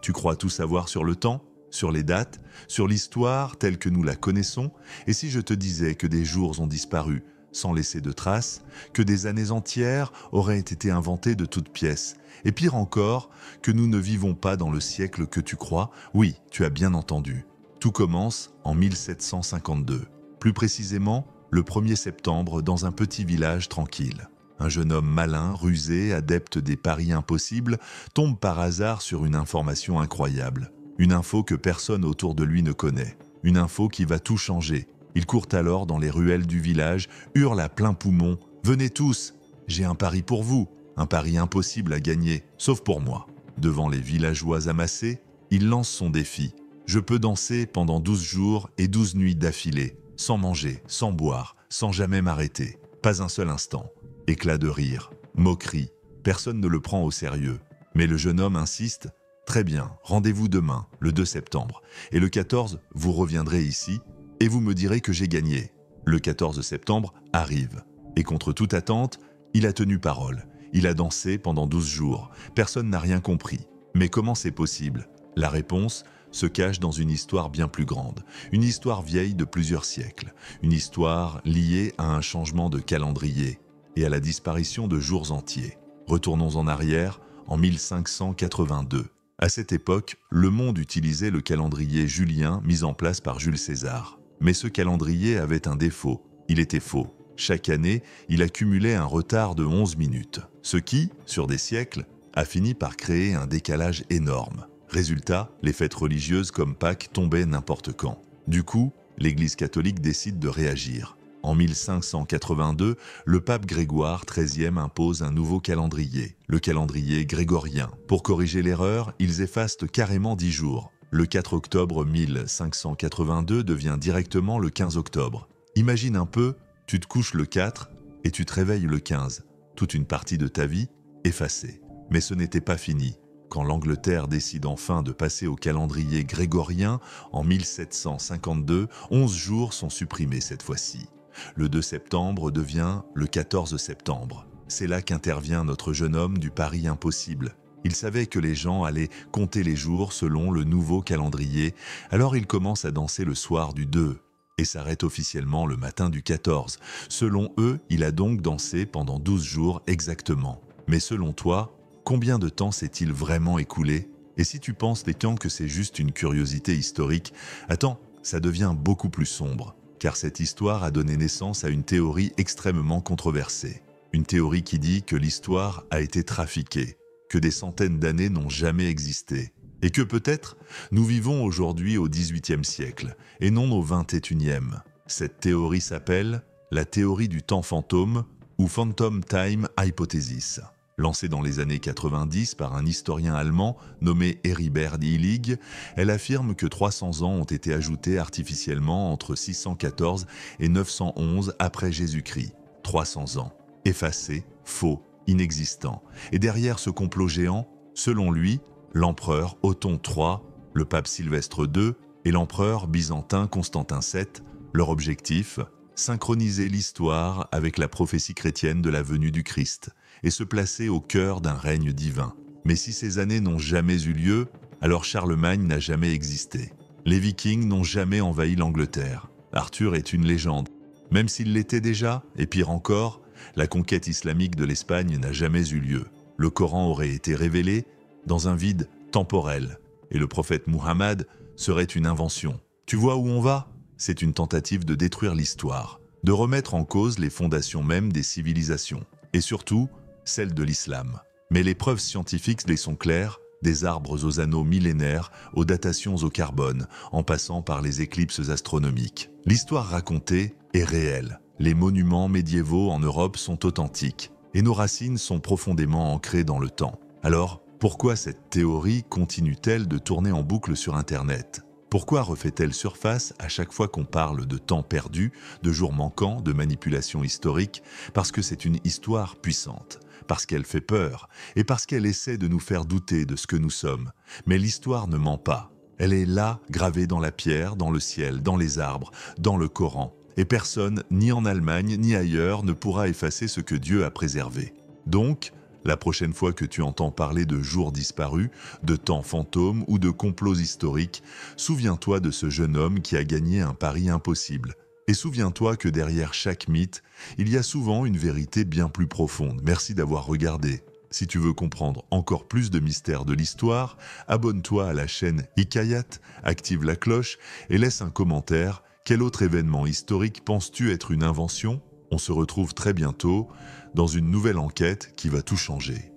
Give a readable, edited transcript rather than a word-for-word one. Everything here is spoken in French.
Tu crois tout savoir sur le temps, sur les dates, sur l'histoire telle que nous la connaissons, et si je te disais que des jours ont disparu sans laisser de traces, que des années entières auraient été inventées de toutes pièces, et pire encore, que nous ne vivons pas dans le siècle que tu crois, oui, tu as bien entendu. Tout commence en 1752. Plus précisément, le 1er septembre, dans un petit village tranquille. Un jeune homme malin, rusé, adepte des paris impossibles, tombe par hasard sur une information incroyable. Une info que personne autour de lui ne connaît. Une info qui va tout changer. Il court alors dans les ruelles du village, hurle à plein poumon « Venez tous, j'ai un pari pour vous, un pari impossible à gagner, sauf pour moi. » Devant les villageois amassés, il lance son défi. « Je peux danser pendant 12 jours et 12 nuits d'affilée, sans manger, sans boire, sans jamais m'arrêter. Pas un seul instant. » Éclat de rire, moquerie, personne ne le prend au sérieux. Mais le jeune homme insiste « Très bien, rendez-vous demain, le 2 septembre, et le 14, vous reviendrez ici, et vous me direz que j'ai gagné. » Le 14 septembre arrive, et contre toute attente, il a tenu parole. Il a dansé pendant 12 jours, personne n'a rien compris. Mais comment c'est possible? La réponse se cache dans une histoire bien plus grande, une histoire vieille de plusieurs siècles, une histoire liée à un changement de calendrier et à la disparition de jours entiers. Retournons en arrière, en 1582. À cette époque, le monde utilisait le calendrier julien mis en place par Jules César. Mais ce calendrier avait un défaut, il était faux. Chaque année, il accumulait un retard de 11 minutes, ce qui, sur des siècles, a fini par créer un décalage énorme. Résultat, les fêtes religieuses comme Pâques tombaient n'importe quand. Du coup, l'Église catholique décide de réagir. En 1582, le pape Grégoire XIII impose un nouveau calendrier, le calendrier grégorien. Pour corriger l'erreur, ils effacent carrément 10 jours. Le 4 octobre 1582 devient directement le 15 octobre. Imagine un peu, tu te couches le 4 et tu te réveilles le 15. Toute une partie de ta vie effacée. Mais ce n'était pas fini. Quand l'Angleterre décide enfin de passer au calendrier grégorien, en 1752, 11 jours sont supprimés cette fois-ci. Le 2 septembre devient le 14 septembre. C'est là qu'intervient notre jeune homme du pari impossible. Il savait que les gens allaient compter les jours selon le nouveau calendrier, alors il commence à danser le soir du 2 et s'arrête officiellement le matin du 14. Selon eux, il a donc dansé pendant 12 jours exactement. Mais selon toi, combien de temps s'est-il vraiment écoulé? Et si tu penses des temps que c'est juste une curiosité historique, attends, ça devient beaucoup plus sombre. Car cette histoire a donné naissance à une théorie extrêmement controversée. Une théorie qui dit que l'histoire a été trafiquée, que des centaines d'années n'ont jamais existé, et que peut-être nous vivons aujourd'hui au XVIIIe siècle, et non au XXIe. Cette théorie s'appelle la théorie du temps fantôme, ou Phantom Time Hypothesis. Lancée dans les années 90 par un historien allemand nommé Heribert Illig, elle affirme que 300 ans ont été ajoutés artificiellement entre 614 et 911 après Jésus-Christ. 300 ans, effacés, faux, inexistants. Et derrière ce complot géant, selon lui, l'empereur Othon III, le pape Sylvestre II et l'empereur byzantin Constantin VII, leur objectif, synchroniser l'histoire avec la prophétie chrétienne de la venue du Christ et se placer au cœur d'un règne divin. Mais si ces années n'ont jamais eu lieu, alors Charlemagne n'a jamais existé. Les Vikings n'ont jamais envahi l'Angleterre. Arthur est une légende. Même s'il l'était déjà, et pire encore, la conquête islamique de l'Espagne n'a jamais eu lieu. Le Coran aurait été révélé dans un vide temporel, et le prophète Muhammad serait une invention. Tu vois où on va? C'est une tentative de détruire l'histoire, de remettre en cause les fondations mêmes des civilisations, et surtout, celle de l'islam. Mais les preuves scientifiques les sont claires, des arbres aux anneaux millénaires, aux datations au carbone, en passant par les éclipses astronomiques. L'histoire racontée est réelle. Les monuments médiévaux en Europe sont authentiques, et nos racines sont profondément ancrées dans le temps. Alors, pourquoi cette théorie continue-t-elle de tourner en boucle sur Internet ? Pourquoi refait-elle surface à chaque fois qu'on parle de temps perdu, de jours manquants, de manipulation historique? Parce que c'est une histoire puissante, parce qu'elle fait peur, et parce qu'elle essaie de nous faire douter de ce que nous sommes. Mais l'histoire ne ment pas. Elle est là, gravée dans la pierre, dans le ciel, dans les arbres, dans le Coran. Et personne, ni en Allemagne, ni ailleurs, ne pourra effacer ce que Dieu a préservé. Donc, La prochaine fois que tu entends parler de jours disparus, de temps fantômes ou de complots historiques, souviens-toi de ce jeune homme qui a gagné un pari impossible. Et souviens-toi que derrière chaque mythe, il y a souvent une vérité bien plus profonde. Merci d'avoir regardé. Si tu veux comprendre encore plus de mystères de l'histoire, abonne-toi à la chaîne Hikayat, active la cloche et laisse un commentaire. Quel autre événement historique penses-tu être une invention? On se retrouve très bientôt dans une nouvelle enquête qui va tout changer.